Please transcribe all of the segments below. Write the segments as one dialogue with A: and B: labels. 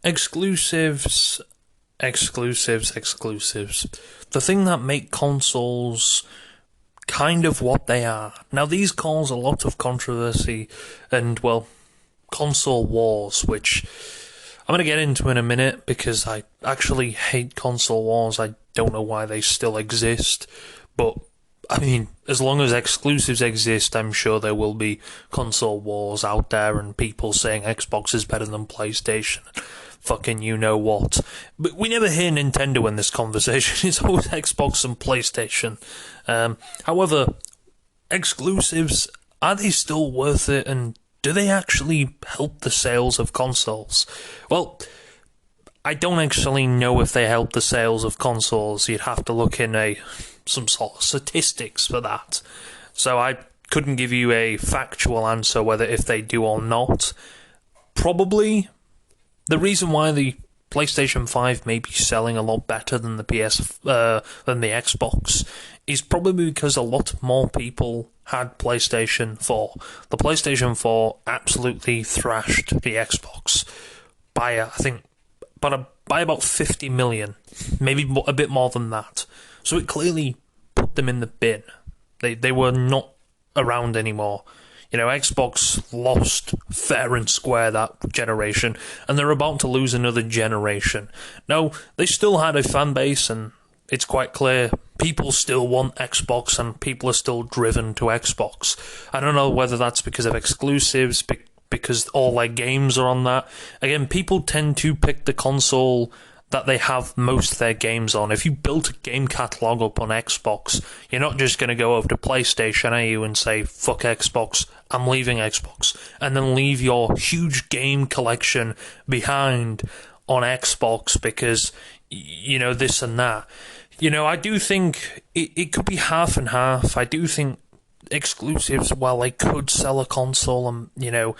A: exclusives, exclusives. The thing that make consoles kind of what they are. Now, these cause a lot of controversy and, well, console wars, which I'm going to get into in a minute because I actually hate console wars. I don't know why they still exist, but I mean, as long as exclusives exist, I'm sure there will be console wars out there and people saying Xbox is better than PlayStation. Fucking you know what. But we never hear Nintendo in this conversation. It's always Xbox and PlayStation. However, exclusives, are they still worth it, and do they actually help the sales of consoles? Well, I don't actually know if they help the sales of consoles. You'd have to look in some sort of statistics for that. So I couldn't give you a factual answer whether if they do or not. Probably. The reason why the PlayStation 5 may be selling a lot better than the Xbox is probably because a lot more people had PlayStation 4. The PlayStation 4 absolutely thrashed the Xbox by by about 50 million, maybe a bit more than that. So it clearly put them in the bin. They were not around anymore. You know, Xbox lost fair and square that generation, and they're about to lose another generation. Now, they still had a fan base, and it's quite clear people still want Xbox, and people are still driven to Xbox. I don't know whether that's because of exclusives, because all their games are on that. Again, people tend to pick the console that they have most of their games on. If you built a game catalogue up on Xbox, you're not just going to go over to PlayStation, are you, and say, fuck Xbox, I'm leaving Xbox, and then leave your huge game collection behind on Xbox because, you know, this and that. You know, I do think it could be half and half. I do think exclusives, while they could sell a console and, you know,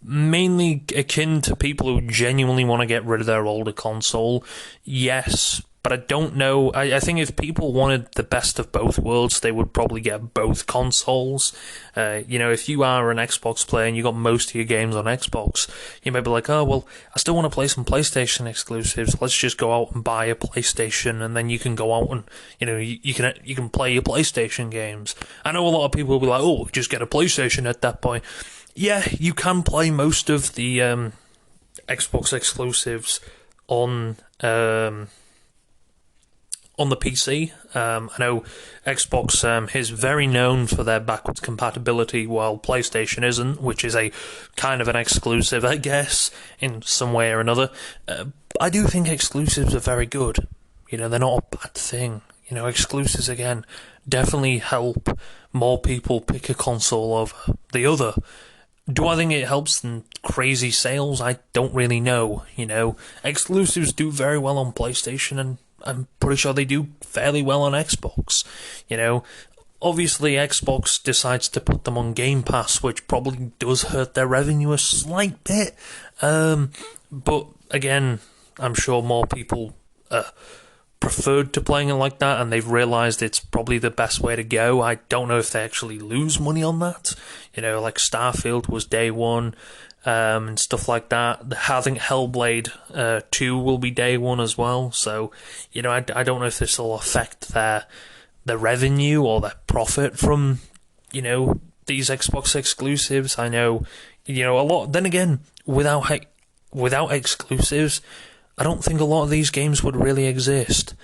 A: mainly akin to people who genuinely want to get rid of their older console, yes, but I don't know. I think if people wanted the best of both worlds, they would probably get both consoles. You know, if you are an Xbox player and you got most of your games on Xbox, you may be like, oh, well, I still want to play some PlayStation exclusives. Let's just go out and buy a PlayStation, and then you can go out and, you know, you can play your PlayStation games. I know a lot of people will be like, oh, just get a PlayStation at that point. Yeah, you can play most of the Xbox exclusives on the PC. I know Xbox is very known for their backwards compatibility, while PlayStation isn't, which is a kind of an exclusive, I guess, in some way or another. I do think exclusives are very good. You know, they're not a bad thing. You know, exclusives, again, definitely help more people pick a console over the other. Do I think it helps in crazy sales? I don't really know, you know. Exclusives do very well on PlayStation, and I'm pretty sure they do fairly well on Xbox. You know, obviously Xbox decides to put them on Game Pass, which probably does hurt their revenue a slight bit. But again, I'm sure more people preferred to playing it like that, and they've realised it's probably the best way to go. I don't know if they actually lose money on that. You know, like Starfield was day one, and stuff like that. I think Hellblade 2 will be day one as well. So, you know, I don't know if this will affect their revenue or their profit from, you know, these Xbox exclusives. I know, you know, a lot. Then again, without exclusives, I don't think a lot of these games would really exist.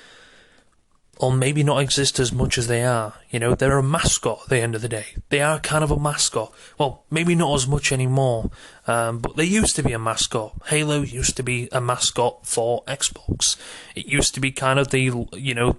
A: Or maybe not exist as much as they are. You know, they're a mascot at the end of the day. They are kind of a mascot. Well, maybe not as much anymore, but they used to be a mascot. Halo used to be a mascot for Xbox. It used to be kind of the, you know,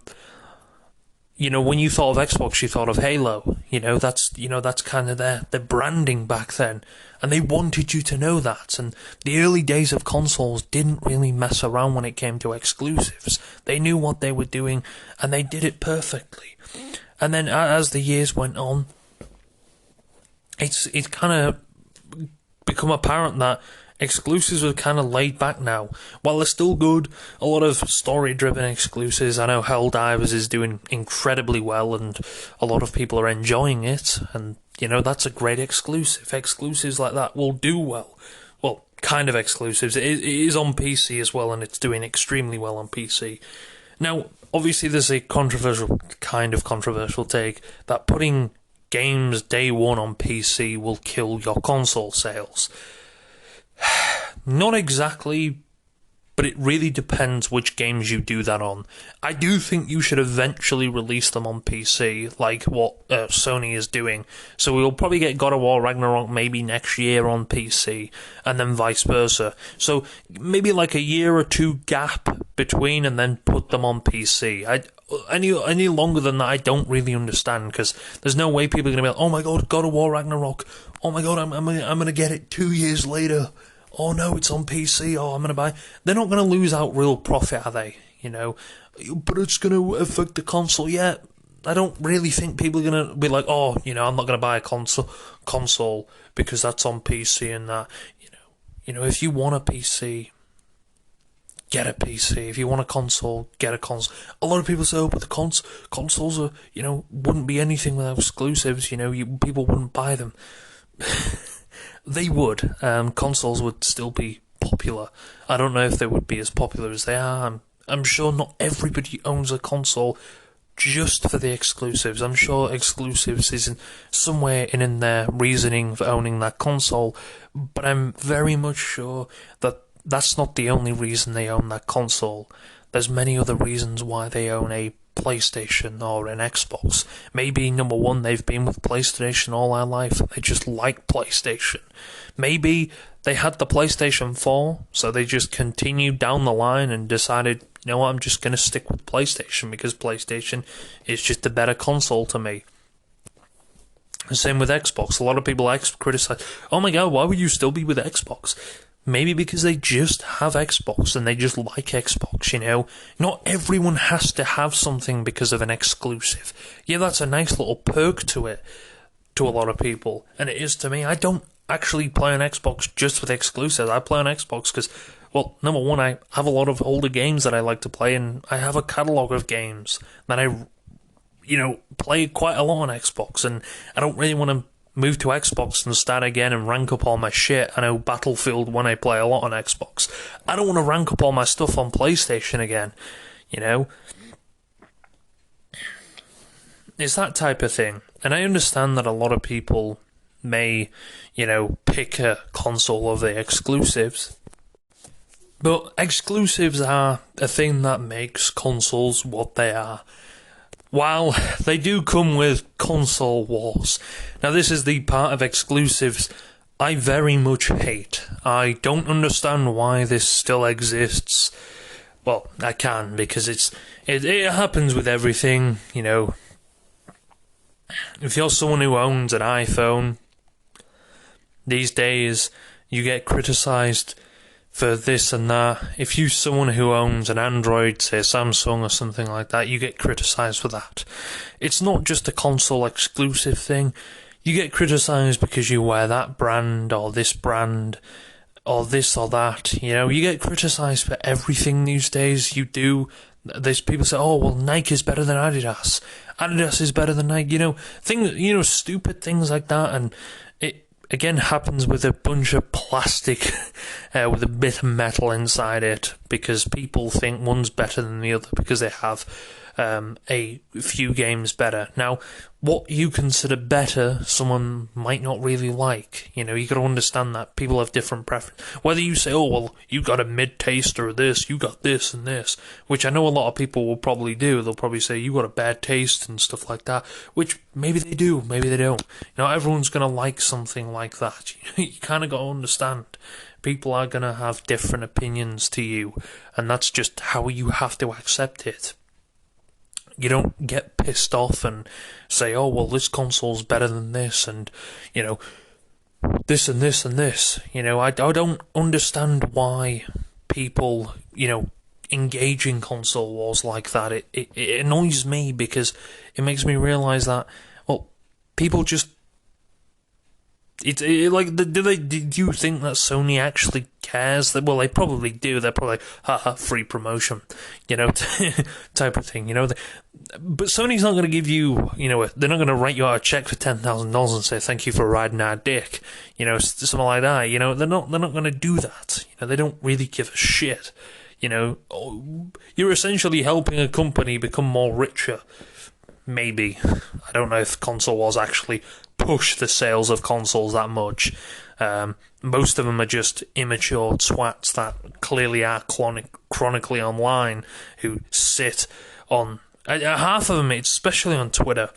A: when you thought of Xbox, you thought of Halo. You know, that's kind of their branding back then. And they wanted you to know that. And the early days of consoles didn't really mess around when it came to exclusives. They knew what they were doing, and they did it perfectly. And then as the years went on, it's kind of become apparent that exclusives are kind of laid back now. While they're still good, a lot of story-driven exclusives. I know Helldivers is doing incredibly well, and a lot of people are enjoying it, and, you know, that's a great exclusive. Exclusives like that will do well. Well, kind of exclusives. It is on PC as well, and it's doing extremely well on PC. Now, obviously, there's a controversial take that putting games day one on PC will kill your console sales. Not exactly, but it really depends which games you do that on. I do think you should eventually release them on PC, like what Sony is doing. So we'll probably get God of War Ragnarok maybe next year on PC, and then vice versa. So maybe like a year or two gap between, and then put them on PC. Any longer than that, I don't really understand, because there's no way people are going to be like, oh my god, God of War Ragnarok, oh my god, I'm going to get it 2 years later. Oh no, it's on PC, oh, I'm going to buy. They're not going to lose out real profit, are they? You know, but it's going to affect the console. Yeah, I don't really think people are going to be like, oh, you know, I'm not going to buy a console because that's on PC and that. You know, if you want a PC, get a PC. If you want a console, get a console. A lot of people say, oh, but the consoles are, you know, wouldn't be anything without exclusives. You know, people wouldn't buy them. They would. Consoles would still be popular. I don't know if they would be as popular as they are. I'm sure not everybody owns a console just for the exclusives. I'm sure exclusives is somewhere in their reasoning for owning that console, but I'm very much sure that that's not the only reason they own that console. There's many other reasons why they own a PlayStation or an Xbox. Maybe, number one, they've been with PlayStation all their life. They just like PlayStation. Maybe they had the PlayStation 4, so they just continued down the line and decided, you know what, I'm just going to stick with PlayStation because PlayStation is just a better console to me. Same with Xbox. A lot of people criticize, oh my god, why would you still be with Xbox? Maybe because they just have Xbox and they just like Xbox, you know? Not everyone has to have something because of an exclusive. Yeah, that's a nice little perk to it, to a lot of people. And it is to me. I don't actually play on Xbox just with exclusives. I play on Xbox because, well, number one, I have a lot of older games that I like to play, and I have a catalogue of games that I, you know, play quite a lot on Xbox, and I don't really want to move to Xbox and start again and rank up all my shit. I know Battlefield 1 I play a lot on Xbox. I don't want to rank up all my stuff on PlayStation again, you know? It's that type of thing. And I understand that a lot of people may, you know, pick a console over the exclusives. But exclusives are a thing that makes consoles what they are. While they do come with console wars. Now, this is the part of exclusives I very much hate. I don't understand why this still exists. Well, I can, because it happens with everything, you know. If you're someone who owns an iPhone, these days you get criticised for this and that. If you're someone who owns an Android, say Samsung or something like that, you get criticised for that. It's not just a console exclusive thing. You get criticised because you wear that brand or this or this or that. You know, you get criticised for everything these days you do. There's people say, oh, well, Nike is better than Adidas. Adidas is better than Nike. You know, things, you know, stupid things like that. And it, again, happens with a bunch of plastic with a bit of metal inside it, because people think one's better than the other because they have a few games better. Now, what you consider better, someone might not really like. You know, you got to understand that people have different preferences. Whether you say, oh, well, you got a mid-taste or this, you got this and this, which I know a lot of people will probably do. They'll probably say, you got a bad taste and stuff like that, which maybe they do, maybe they don't. You know, everyone's going to like something like that. You kind of got to understand. People are going to have different opinions to you, and that's just how you have to accept it. You don't get pissed off and say, oh, well, this console's better than this, and, you know, this and this and this. You know, I don't understand why people, you know, engage in console wars like that. It annoys me, because it makes me realise that, well, people just Do you think that Sony actually cares? Well, they probably do. They're probably like, haha, free promotion, type of thing. But Sony's not going to give you, they're not going to write you out a check for $10,000 and say thank you for riding our dick, something like that. They're not going to do that. They don't really give a shit. You're essentially helping a company become more richer. Maybe. I don't know if console wars actually push the sales of consoles that much. Most of them are just immature twats that clearly are chronically online, who sit on... half of them, especially on Twitter,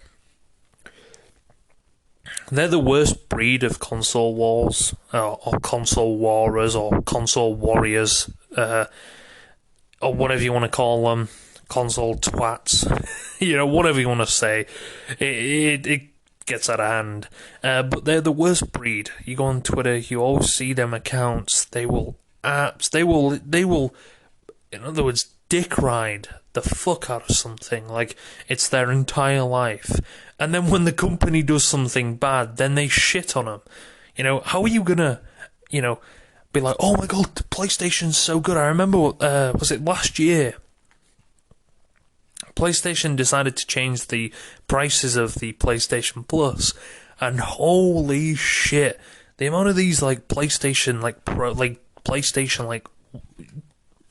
A: they're the worst breed of console wars, or console warriors, or console warriors, or whatever you want to call them. Console twats, whatever you want to say, it gets out of hand. But they're the worst breed. You go on Twitter, you always see them accounts. They will, in other words, dick ride the fuck out of something like it's their entire life. And then when the company does something bad, then they shit on them. How are you gonna, be like, oh my god, the PlayStation's so good? I remember, was it last year? PlayStation decided to change the prices of the PlayStation Plus, and holy shit, the amount of these PlayStation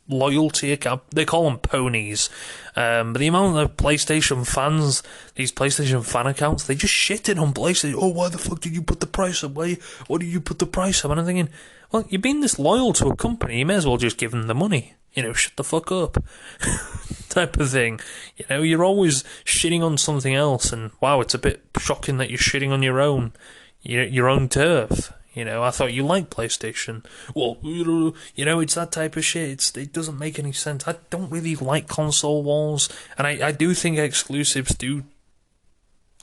A: loyalty account, they call them ponies, but the amount of PlayStation fans, these PlayStation fan accounts, they just shitted on PlayStation. Oh, why the fuck did you put the price up? Why did you put the price up? And I'm thinking, well, you're being this loyal to a company, you may as well just give them the money. Shut the fuck up. Type of thing. You're always shitting on something else, and wow, it's a bit shocking that you're shitting on your own turf. I thought you liked PlayStation. Well, it's that type of shit. It doesn't make any sense. I don't really like console wars, and I do think exclusives do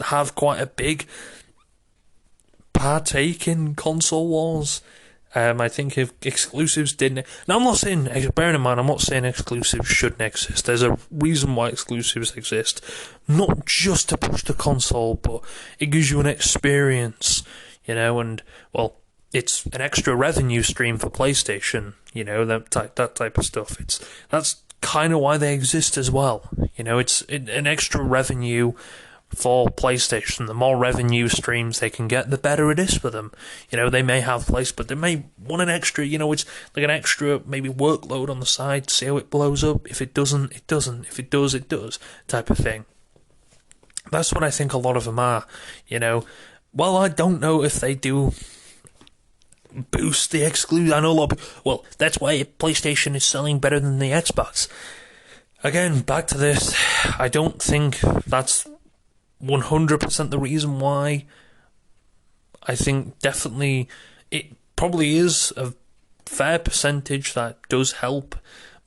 A: have quite a big partake in console wars. I think if exclusives didn't... Now, I'm not saying... Bearing in mind, I'm not saying exclusives shouldn't exist. There's a reason why exclusives exist. Not just to push the console, but it gives you an experience, and, well, it's an extra revenue stream for PlayStation, that type of stuff. That's kind of why they exist as well. It's an extra revenue for PlayStation. The more revenue streams they can get, the better it is for them. They may have place, but they may want an extra, it's like an extra maybe workload on the side, see how it blows up. If it doesn't, it doesn't. If it does, it does, type of thing. That's what I think a lot of them are, Well, I don't know if they do boost the exclusive. I know a lot of people, well, that's why PlayStation is selling better than the Xbox. Again, back to this, I don't think that's 100% the reason why. I think definitely it probably is a fair percentage that does help,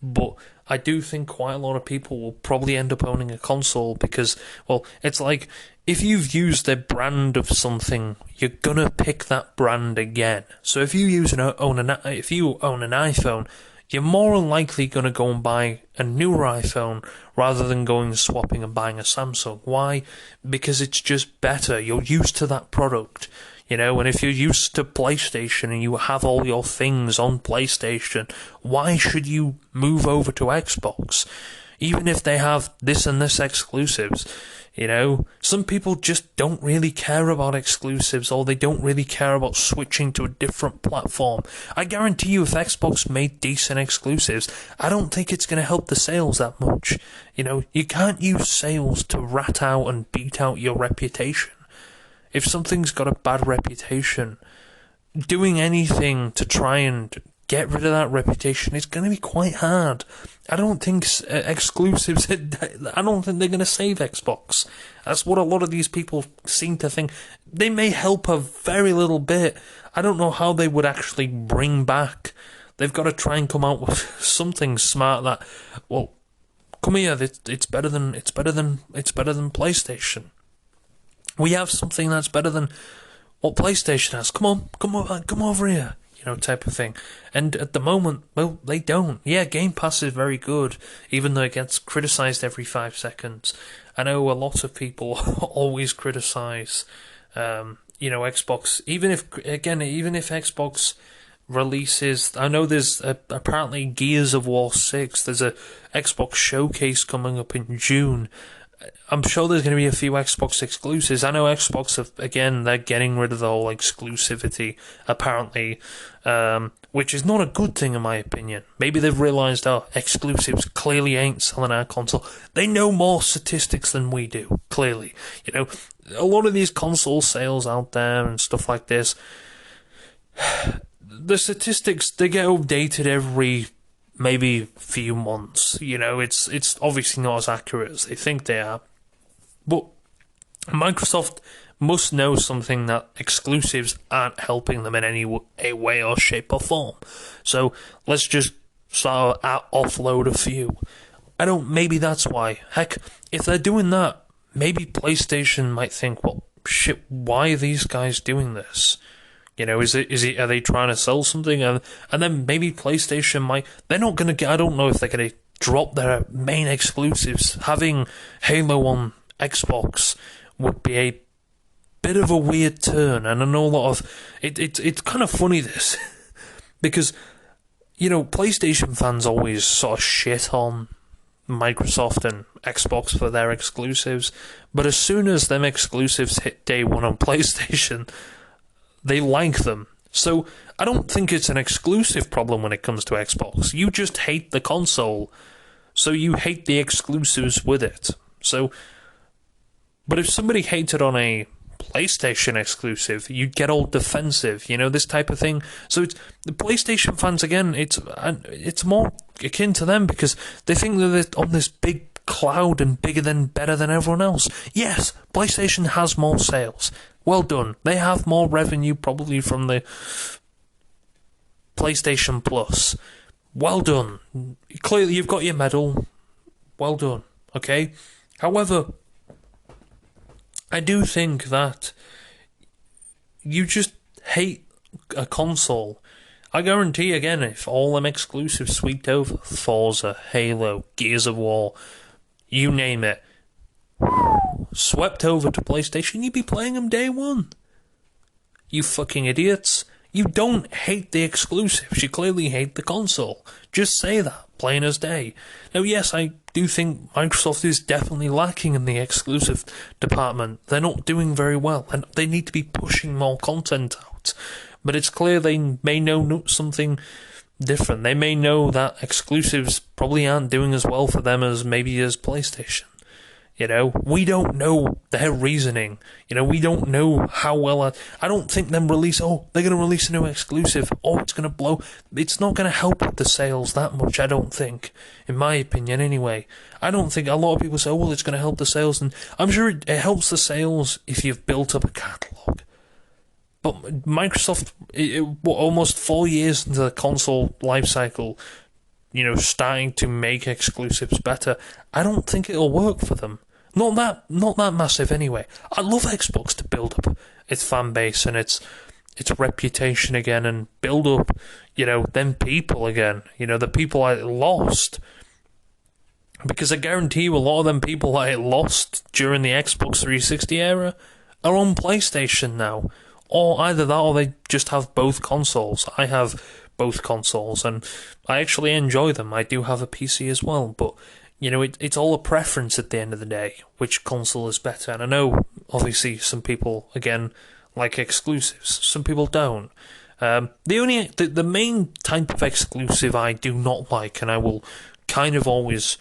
A: but I do think quite a lot of people will probably end up owning a console because, well, it's like if you've used a brand of something, you're gonna pick that brand again. So if you own an iPhone, you're more than likely going to go and buy a newer iPhone rather than going swapping and buying a Samsung. Why? Because it's just better. You're used to that product, and if you're used to PlayStation and you have all your things on PlayStation, why should you move over to Xbox? Even if they have this and this exclusives, some people just don't really care about exclusives, or they don't really care about switching to a different platform. I guarantee you, if Xbox made decent exclusives, I don't think it's going to help the sales that much. You can't use sales to rat out and beat out your reputation. If something's got a bad reputation, doing anything to try and get rid of that reputation is going to be quite hard. I don't think exclusives, I don't think they're going to save Xbox. That's what a lot of these people seem to think. They may help a very little bit. I don't know how they would actually bring back. They've got to try and come out with something smart that, well, come here, it's better than PlayStation. We have something that's better than what PlayStation has. Come over here. Type of thing. And at the moment, well, they don't. Yeah, Game Pass is very good, even though it gets criticised every 5 seconds. I know a lot of people always criticise, Xbox, even if Xbox releases, I know there's apparently Gears of War 6, there's a Xbox showcase coming up in June. I'm sure there's going to be a few Xbox exclusives. I know Xbox they're getting rid of the whole exclusivity, apparently, which is not a good thing in my opinion. Maybe they've realised, exclusives clearly ain't selling our console. They know more statistics than we do, clearly. A lot of these console sales out there and stuff like this, the statistics, they get updated every maybe few months. It's obviously not as accurate as they think they are. But Microsoft must know something, that exclusives aren't helping them in any way or shape or form. So let's just sort of offload a few. Maybe that's why. Heck, if they're doing that, maybe PlayStation might think, well, shit, why are these guys doing this? Are they trying to sell something? And then maybe PlayStation they're not going to get, I don't know if they're going to drop their main exclusives. Having Halo on Xbox would be a bit of a weird turn, and I know a lot of, it's kind of funny this, because, PlayStation fans always sort of shit on Microsoft and Xbox for their exclusives, but as soon as them exclusives hit day one on PlayStation, they like them. So I don't think it's an exclusive problem when it comes to Xbox. You just hate the console, so you hate the exclusives with it. But if somebody hated on a PlayStation exclusive, you'd get all defensive, this type of thing. So it's the PlayStation fans, again, it's more akin to them, because they think that they're on this big cloud and better than everyone else. Yes, PlayStation has more sales. Well done. They have more revenue probably from the PlayStation Plus. Well done. Clearly you've got your medal. Well done. Okay? However, I do think that you just hate a console. I guarantee, again, if all them exclusives sweeped over, Forza, Halo, Gears of War, you name it, swept over to PlayStation, you'd be playing them day one. You fucking idiots. You don't hate the exclusives, you clearly hate the console. Just say that, plain as day. Now, yes, I do think Microsoft is definitely lacking in the exclusive department. They're not doing very well, and they need to be pushing more content out. But it's clear they may know something different. They may know that exclusives probably aren't doing as well for them as PlayStation. We don't know their reasoning. We don't know how well. I don't think them release, they're going to release a new exclusive. It's going to blow. It's not going to help with the sales that much, I don't think. In my opinion, anyway. I don't think, a lot of people say, it's going to help the sales. And I'm sure it helps the sales if you've built up a catalogue. But Microsoft, almost 4 years into the console life cycle, starting to make exclusives better, I don't think it'll work for them. Not that massive anyway. I love Xbox to build up its fan base and its reputation again, and build up, them people again. The people I lost. Because I guarantee you a lot of them people I lost during the Xbox 360 era are on PlayStation now. Or either that, or they just have both consoles. I have both consoles, and I actually enjoy them. I do have a PC as well, but it's all a preference at the end of the day, which console is better. And I know, obviously, some people, again, like exclusives. Some people don't. The main type of exclusive I do not like, and I will kind of always...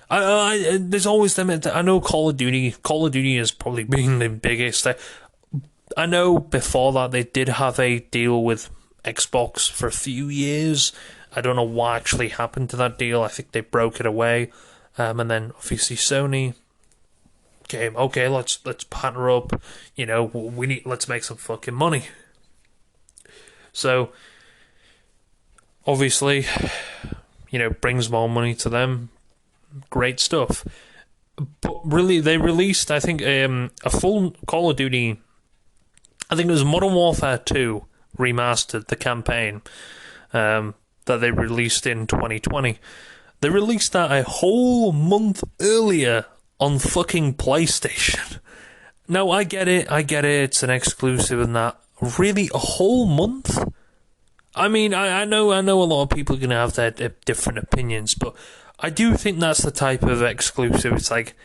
A: there's always them... I know Call of Duty has probably been the biggest. I know before that they did have a deal with Xbox for a few years. I don't know what actually happened to that deal. I think they broke it away. And then obviously Sony came, okay, let's partner up. Let's make some fucking money. So obviously, brings more money to them. Great stuff. But really, they released, I think, a full Call of Duty. I think it was Modern Warfare 2 remastered, the campaign that they released in 2020. They released that a whole month earlier on fucking PlayStation. No, I get it. It's an exclusive and that. Really, a whole month? I mean, I know a lot of people are going to have their different opinions, but I do think that's the type of exclusive. It's like,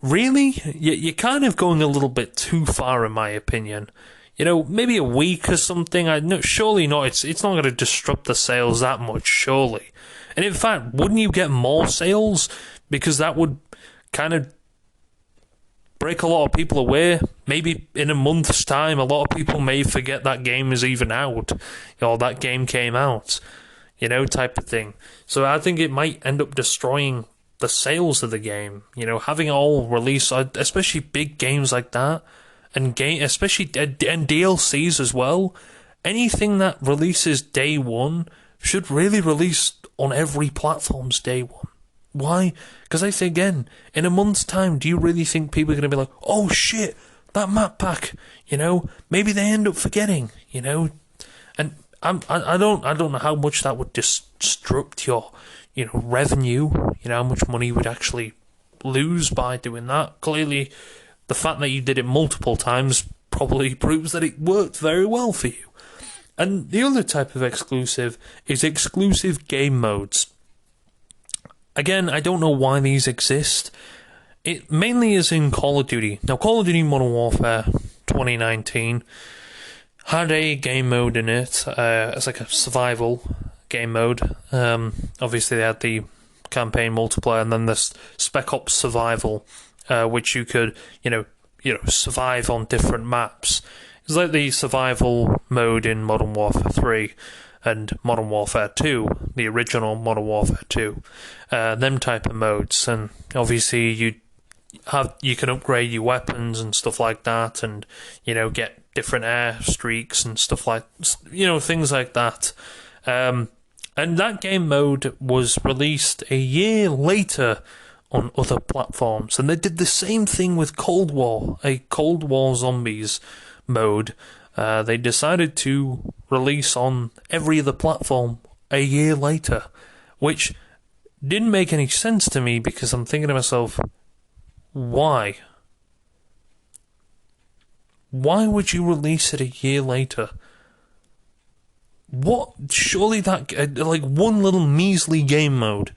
A: really? You're kind of going a little bit too far, in my opinion. Maybe a week or something. No, surely not. It's not going to disrupt the sales that much, surely. And in fact, wouldn't you get more sales? Because that would kind of break a lot of people away. Maybe in a month's time, a lot of people may forget that game is even out, or that game came out, type of thing. So I think it might end up destroying the sales of the game. Having it all released, especially big games like that, and especially and DLCs as well. Anything that releases day one should really release on every platform's day one. Why? Because I think, again, in a month's time, do you really think people are going to be like, oh shit, that map pack, maybe they end up forgetting, and I don't know how much that would disrupt your, revenue, how much money you would actually lose by doing that. Clearly, the fact that you did it multiple times probably proves that it worked very well for you. And the other type of exclusive is exclusive game modes. Again, I don't know why these exist. It mainly is in Call of Duty. Now, Call of Duty Modern Warfare 2019 had a game mode in it. It's like a survival game mode. Obviously, they had the campaign multiplayer and then the Spec Ops Survival, which you could, survive on different maps. It's like the survival mode in Modern Warfare 3 and Modern Warfare 2, the original Modern Warfare 2, them type of modes. And obviously you can upgrade your weapons and stuff like that, and get different air streaks and stuff like things like that. And that game mode was released a year later on other platforms, and they did the same thing with Cold War, a Cold War Zombies mode. They decided to release on every other platform a year later, which didn't make any sense to me, because I'm thinking to myself, why? Why would you release it a year later? What? Surely that, like, one little measly game mode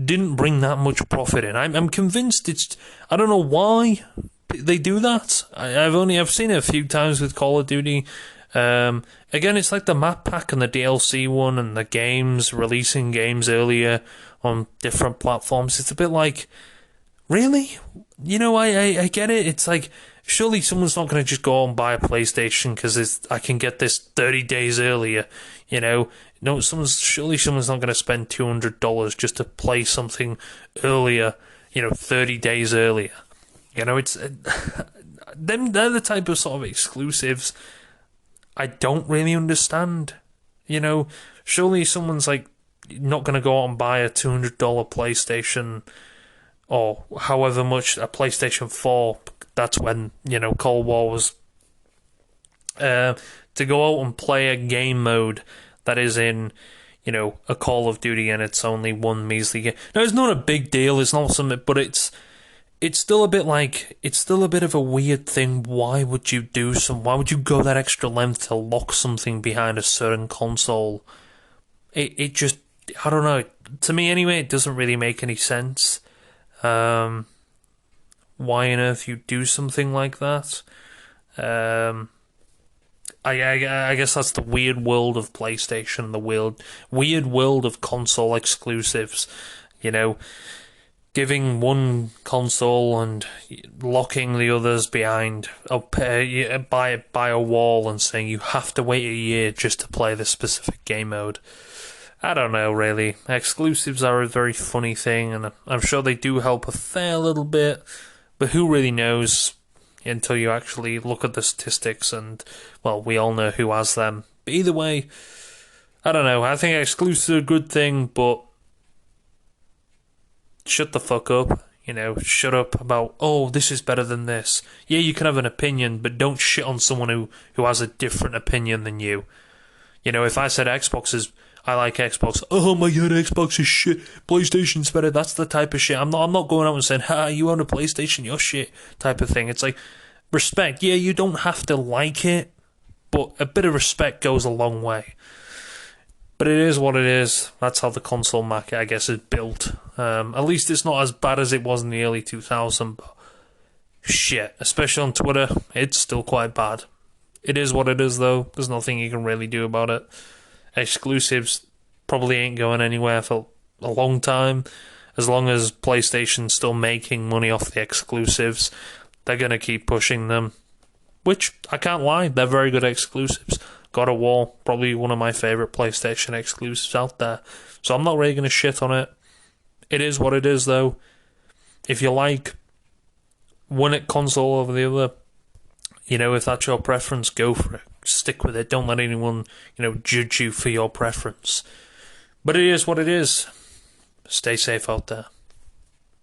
A: didn't bring that much profit in. I'm convinced it's... I don't know why they do that. I've seen it a few times with Call of Duty. Again, it's like the map pack and the DLC one and the games, releasing games earlier on different platforms. It's a bit like, really? I get it. It's like, surely someone's not going to just go and buy a PlayStation because I can get this 30 days earlier, No, surely someone's not going to spend $200 just to play something earlier, 30 days earlier. It's them. They're the type of sort of exclusives I don't really understand. Surely someone's like not going to go out and buy a $200 PlayStation, or however much, a PlayStation 4. That's when Cold War was. To go out and play a game mode that is in, a Call of Duty, and it's only one measly game. Now, it's not a big deal. It's not something, but it's still a bit like, it's still a bit of a weird thing. Why would you go that extra length to lock something behind a certain console? It just, I don't know. To me anyway, it doesn't really make any sense. Why on earth you do something like that? I guess that's the weird world of PlayStation, the weird world of console exclusives. Giving one console and locking the others behind by a wall and saying you have to wait a year just to play this specific game mode. I don't know, really. Exclusives are a very funny thing, and I'm sure they do help a fair little bit, but who really knows until you actually look at the statistics, and, well, we all know who has them. But either way, I don't know. I think exclusives are a good thing, but shut the fuck up. Shut up about, oh, this is better than this. Yeah, you can have an opinion, but don't shit on someone who has a different opinion than you. If I said I like Xbox, oh my god, Xbox is shit, PlayStation's better, that's the type of shit. I'm not going out and saying, ha, you own a PlayStation, you're shit, type of thing. It's like, respect. Yeah, you don't have to like it, but a bit of respect goes a long way. But it is what it is. That's how the console market, I guess, is built. At least it's not as bad as it was in the early 2000s. But shit, especially on Twitter, it's still quite bad. It is what it is, though. There's nothing you can really do about it. Exclusives probably ain't going anywhere for a long time. As long as PlayStation's still making money off the exclusives, they're going to keep pushing them. Which, I can't lie, they're very good exclusives. God of War, probably one of my favourite PlayStation exclusives out there. So I'm not really going to shit on it. It is what it is, though. If you like one console over the other, if that's your preference, go for it. Stick with it. Don't let anyone, judge you for your preference. But it is what it is. Stay safe out there.